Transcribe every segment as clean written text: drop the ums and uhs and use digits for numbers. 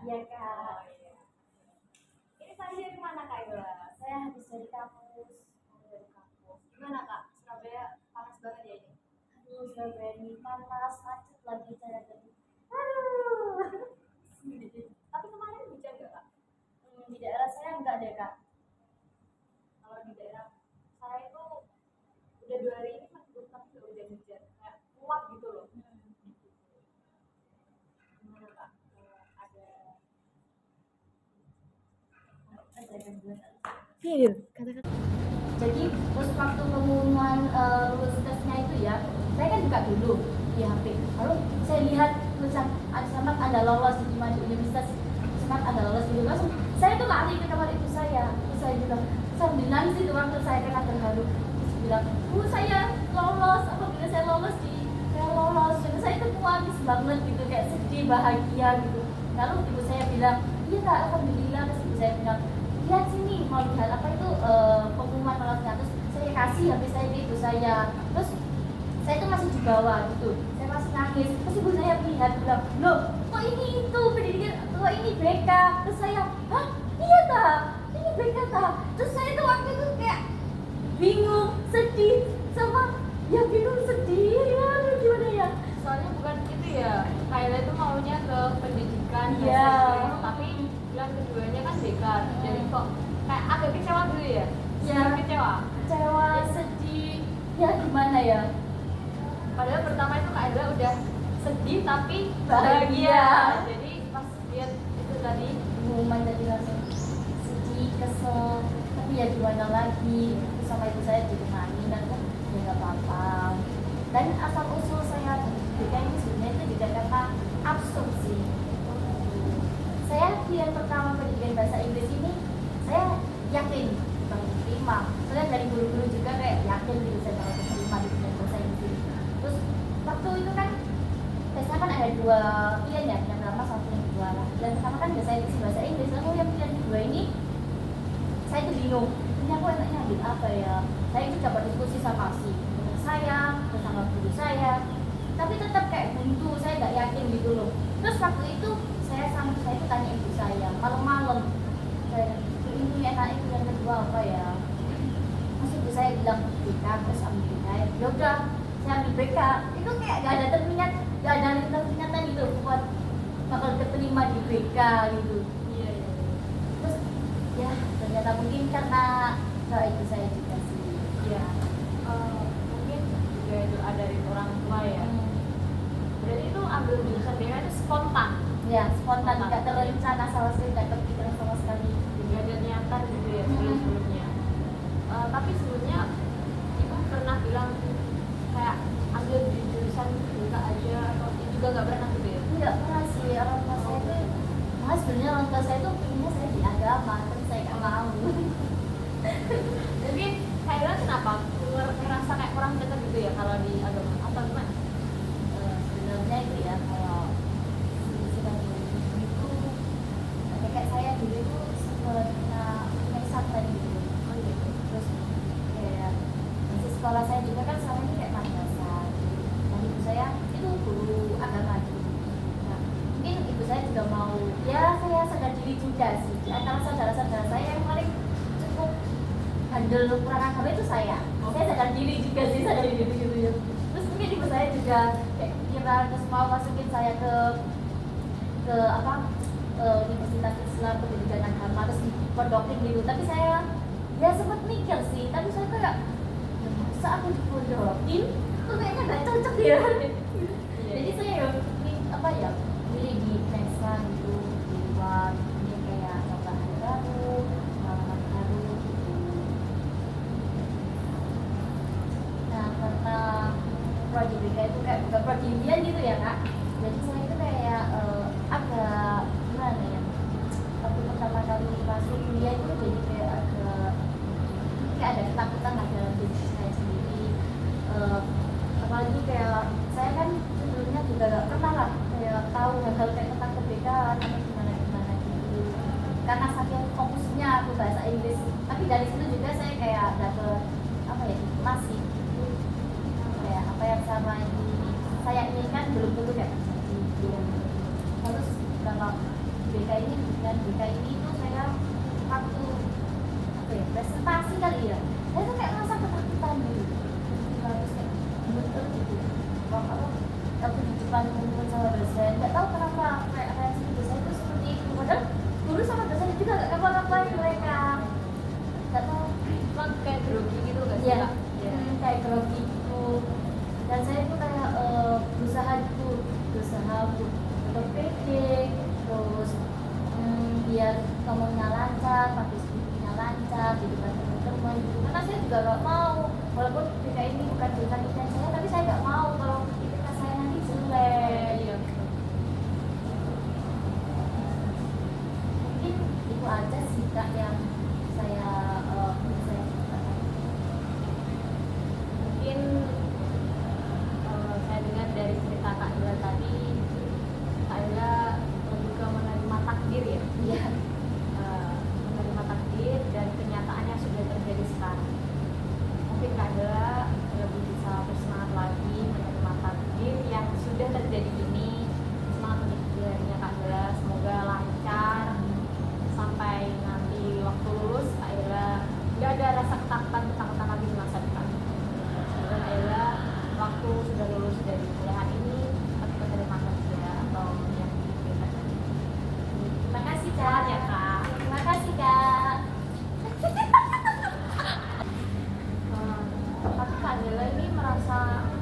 Iya kak. Oh iya. Ini tadi dari mana Kak Ila? Saya habis dari kampus. Dari kampus. Gimana Kak? Surabaya panas banget ya ini? Aduh, Surabaya ini panas, macet lagi jalan tadi. Aduh. Tapi kemarin hujan nggak Kak? Di daerah saya enggak deh kak. Kalau di daerah saya itu udah 2 hari ini masih belum tapi udah hujan-hujan. Kayak kuat gitu loh. Gimana Kak? Ada Iya, kata-kata. Jadi terus waktu pengumuman lulus tesnya itu ya, saya kan buka dulu di HP. Lalu saya lihat tulisan selamat Anda lolos di maju universitas, selamat Anda lolos gitu. Langsung saya tuh lari ke kamar ibu saya. Terus saya bilang, saya bilang sih waktu saya kena terharu. Terus bilang, Bu saya lolos. Apabila saya lolos saya lolos. Dan saya itu puas banget gitu, kayak sedih bahagia gitu. Lalu ibu saya bilang, iya kak, alhamdulillah. Terus ibu saya bilang, lihat sini mau lihat apa itu pengumuman lolosnya. Terus saya kasih HP saya ke ibu saya. Terus saya itu masih di bawah gitu, saya masih nangis. Terus ibu saya lihat bilang, loh kok ini itu pendidikan, kok ini BK. Terus saya, hah iya tak, ini BK tak. Terus saya tuh waktu itu kayak bingung, sedih, sama ya bingung sedih ya gimana ya. soalnya bukan itu ya, Kak Ila itu maunya ke pendidikan Iya. tapi yang keduanya kan BK. Jadi kok kayak agak kecewa dulu ya? Ya, Kecewa. kecewa, sedih, ya gimana ya. Padahal pertama itu Kak Ila udah sedih tapi Bahagia. bahagia. Jadi pas lihat itu tadi Pengumuman tadi langsung sedih, kesel, tapi ya gimana lagi. Terus sama ibu saya juga nangis dan kan ya nggak apa-apa. Dan asal usul saya BK ini sebenarnya itu juga karena absurd sih. Saya pilihan pertama pendidikan bahasa Inggris ini saya yakin bakal diterima. Soalnya dari guru-guru juga kayak yakin gitu saya bakal diterima di pendidikan bahasa Inggris. Terus waktu itu kan tesnya kan ada 2 pilihan ya, yang pertama sama yang kedua. Dan pertama kan bahasa Inggris bahasa Inggris, lalu yang pilihan kedua ini saya tuh bingung. Ini aku enaknya ambil apa ya? Saya itu dapat diskusi sama si guru saya, terus sama guru saya, tapi tetap kayak buntu, saya nggak yakin gitu loh. Terus waktu itu saya itu tanya ibu saya malam-malam, saya ini enaknya pilihan kedua apa ya? Terus ibu saya bilang BK, terus ambil BK. Ya udah, saya ambil BK. Itu kayak gak ada terminatan gitu buat bakal keterima di BK gitu. iya. Terus ya ternyata mungkin karena doa ibu saya juga sih. Iya. Mungkin juga doa dari orang tua ya. Berarti itu ambil jurusan BK itu spontan, Ya spontan, nggak terencana sama sekali, nggak terpikiran sama sekali. nggak ada niatan gitu ya sebelumnya. Tapi sebelumnya ibu pernah bilang kayak ambil di jurusan BK aja atau juga nggak pernah gitu ya? Nggak pernah sih, orang tua saya itu malah sebenarnya orang tua saya tuh pengennya saya di agama, tapi saya nggak mau. Tapi kayaknya kenapa ngerasa kayak kurang dekat gitu ya kalau di agama atau gimana? Sebenarnya itu ya kalau sudah itu kayak saya dulu itu sebenarnya pesantren gitu. Oh gitu. Terus kayak masih sekolah saya juga kan sama ini kayak madrasah. Dan ibu saya itu guru agama gitu. Nah, mungkin ibu saya juga mau, ya saya sadar diri juga sih. Di antara saudara-saudara saya yang paling cukup handal kurang agama itu saya. Saya sadar diri juga sih, sadar diri gitu ya. Terus mungkin ibu saya juga kayak kira terus mau masukin saya ke apa Universitas Islam pendidikan agama terus dipondokin gitu. Tapi saya ya sempat mikir sih, tapi saya kayak ya masa aku dipondokin tuh kayaknya nggak cocok ya. Jadi saya ya apa ya milih di Pensan gitu di luar, ini kayak coba hal baru, pengalaman baru gitu. Nah karena prodi BK itu kayak bukan prodi impian gitu ya kak, jadi saya itu kayak agak gimana ya, waktu pertama kali masuk kuliah itu jadi kayak ada ketakutan lah dalam diri saya sendiri. Apalagi kayak saya kan sebelumnya juga gak pernah lah kayak tahu hal-hal kayak tentang kebekaan atau gimana gitu, karena saking fokusnya aku bahasa Inggris. Tapi dari situ juga saya kayak dapet apa ya, masih kayak apa yang sama ini saya inginkan belum tentu kayak terjadi. Terus kalau BK ini dengan BK ini tuh saya waktu apa ya presentasi kali ya, saya tuh kayak merasa ketakutan gitu, harus kayak betul gitu. Kalau aku di depan ngumpul sama dosen, nggak tahu kenapa kayak reaksi dosen itu seperti itu. Padahal guru sama dosen juga nggak ngapa-ngapain mereka, nggak tahu. Cuma kayak grogi gitu gak sih Iya, Kak? Iya. kayak grogi gitu. Dan saya tuh kayak berusaha untuk tetap pede, terus biar ngomongnya lancar, pakai speakingnya lancar di depan teman-teman gitu. Karena saya juga nggak mau, walaupun BK ini bukan jurusan impian saya, tapi saya nggak mau kalau IPK saya nanti jelek. Iya. Mungkin itu aja sih Kak yang saya katakan. Mungkin saya dengar dari cerita Kak Ila tadi, Kak Ila juga menerima takdir ya. Iya. Menerima takdir dan kenyataannya sudah terjadi sekarang. Mungkin Kak Ila lebih bisa bersemangat lagi menerima takdir yang sudah terjadi ini. Semangat menjadinya Kak Ila, semoga lancar sampai nanti waktu lulus Kak Ila nggak ada rasa ketakutan lagi di masa depan. Semoga Kak Ila waktu sudah lulus dari kuliah ini tapi keterima kerja atau yang dipilih. Terima kasih Kak. Semangat ya Kak. Terima kasih Kak. Tapi Kak Dela ini merasa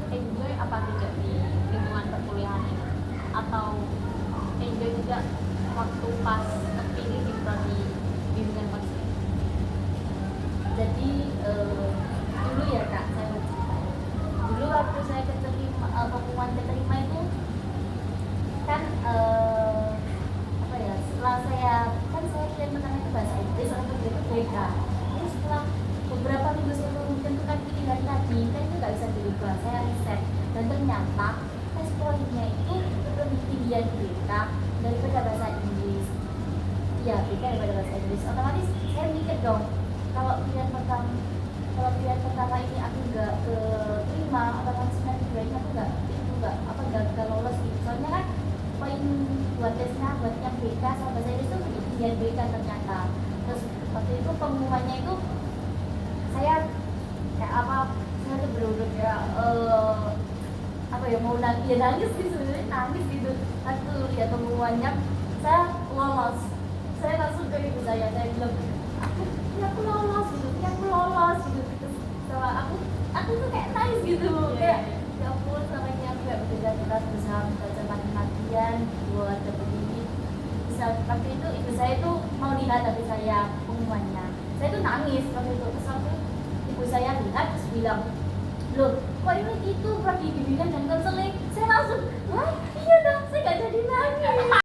enjoy apa tidak di lingkungan perkuliahan ini? Atau enjoy tidak waktu pas terpilih di prodi bimbingan konseling? Jadi dulu ya Kak, saya mau cerita. Dulu waktu saya pengumuman keterima itu kan apa ya, setelah saya pilihan pertama itu bahasa Inggris, atau kedua itu BK. Terus setelah beberapa minggu sebelum menentukan pilihan tadi, kan itu nggak bisa dirubah. Saya riset dan ternyata tes poinnya itu lebih tinggian BK daripada bahasa Inggris. Iya, BK daripada bahasa Inggris. Otomatis saya mikir dong, kalau pilihan pertama ini aku nggak keterima, otomatis nanti ini aku nggak lolos gitu. Soalnya kan poin buat tesnya buat yang BK sama bahasa Inggris itu lebih tinggian BK ternyata. Terus waktu itu pengumumannya itu saya kayak saya tuh bener-bener ya apa ya, mau nangis sih sebenarnya, nangis gitu. Waktu lihat pengumumannya saya lolos, saya langsung ke ibu saya bilang aku lolos gitu, terus sama aku tuh kayak nangis gitu. Kayak ya ampun, sama ini aku kayak bekerja berusaha belajar mati-matian buat dapet ini. Waktu itu ibu saya tuh mau lihat tapi saya pengumumannya, saya tuh nangis waktu itu. Terus waktu ibu saya lihat terus bilang, loh kok ini gitu prodi bimbingan dan konseling. Saya langsung, wah iya dong, saya gak jadi nangis.